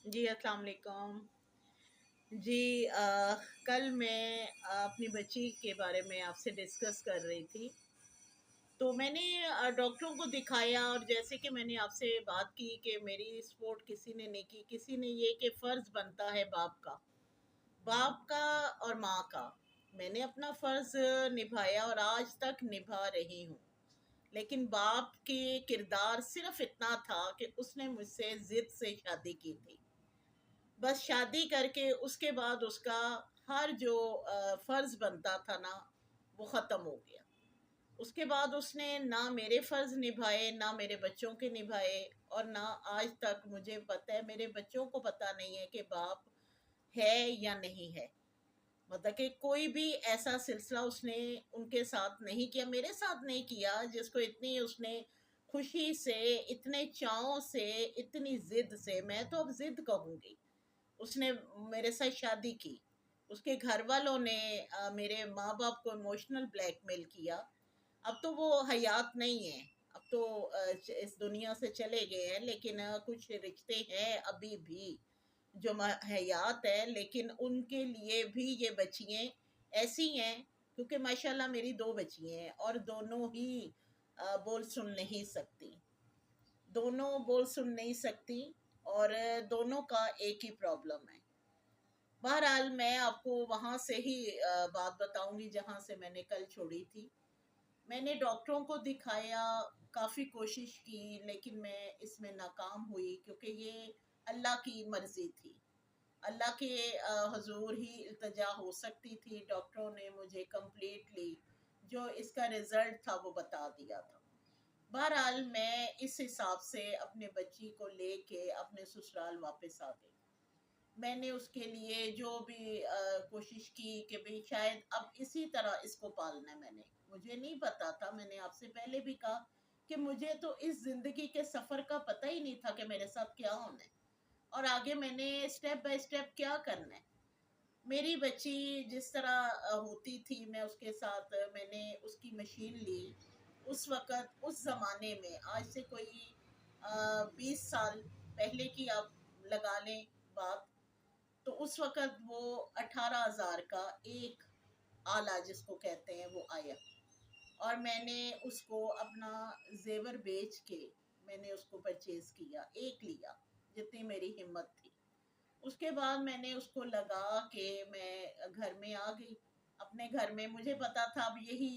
जी, अस्सलाम वालेकुम। जी, कल मैं अपनी बच्ची के बारे में आपसे डिस्कस कर रही थी। तो मैंने डॉक्टरों को दिखाया और जैसे कि मैंने आपसे बात की कि मेरी सपोर्ट किसी ने नहीं की, किसी ने ये कि फ़र्ज़ बनता है बाप का और माँ का। मैंने अपना फ़र्ज़ निभाया और आज तक निभा रही हूँ। लेकिन बाप के किरदार सिर्फ़ इतना था कि उसने मुझसे ज़िद से शादी की थी। बस शादी करके उसके बाद उसका हर जो फ़र्ज़ बनता था ना, वो ख़त्म हो गया। उसके बाद उसने ना मेरे फ़र्ज़ निभाए, ना मेरे बच्चों के निभाए और ना आज तक मुझे पता है, मेरे बच्चों को पता नहीं है कि बाप है या नहीं है। मतलब कि कोई भी ऐसा सिलसिला उसने उनके साथ नहीं किया, मेरे साथ नहीं किया, जिसको इतनी उसने खुशी से, इतने चाव से, इतनी ज़िद से, मैं तो अब ज़िद कहूँगी, उसने मेरे साथ शादी की। उसके घर वालों ने मेरे माँ-बाप को इमोशनल ब्लैकमेल किया। अब तो वो हयात नहीं है, अब तो इस दुनिया से चले गए हैं, लेकिन कुछ रिश्ते हैं अभी भी जो हयात है, लेकिन उनके लिए भी ये बच्चियाँ ऐसी हैं, क्योंकि माशाल्लाह मेरी 2 बच्चियाँ हैं और दोनों ही बोल सुन नहीं सकती। दोनों बोल सुन नहीं सकती और दोनों का एक ही प्रॉब्लम है। बहरहाल मैं आपको वहाँ से ही बात बताऊँगी जहाँ से मैंने कल छोड़ी थी। मैंने डॉक्टरों को दिखाया, काफ़ी कोशिश की, लेकिन मैं इसमें नाकाम हुई क्योंकि ये अल्लाह की मर्ज़ी थी। अल्लाह के हुज़ूर ही इल्तिजा हो सकती थी। डॉक्टरों ने मुझे कंप्लीटली जो इसका रिज़ल्ट था वो बता दिया था। बहरहाल मैं इस हिसाब से अपने बच्ची को लेके अपने ससुराल वापस आ गई। मैंने उसके लिए जो भी कोशिश की कि भई शायद अब इसी तरह इसको पालना है मैंने। मुझे नहीं पता था, मैंने आपसे पहले भी कहा कि मुझे तो इस ज़िंदगी के सफ़र का पता ही नहीं था कि मेरे साथ क्या होना है और आगे मैंने स्टेप बाय स्टेप क्या करना है। मेरी बच्ची जिस तरह होती थी, मैं उसके साथ मैंने उसकी मशीन ली। उस वक़्त, उस ज़माने में, आज से कोई 20 साल पहले की आप लगा लें बात, तो उस वक़्त वो 18,000 का एक आला जिसको कहते हैं वो आया और मैंने उसको अपना ज़ेवर बेच के मैंने उसको परचेज़ किया, एक लिया, जितनी मेरी हिम्मत थी। उसके बाद मैंने उसको लगा के मैं घर में आ गई। अपने घर में मुझे पता था अब यही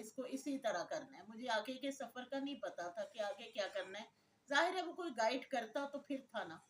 इसको इसी तरह करना है। मुझे आगे के सफ़र का नहीं पता था कि आगे क्या करना है। ज़ाहिर है वो कोई गाइड करता तो फिर था ना।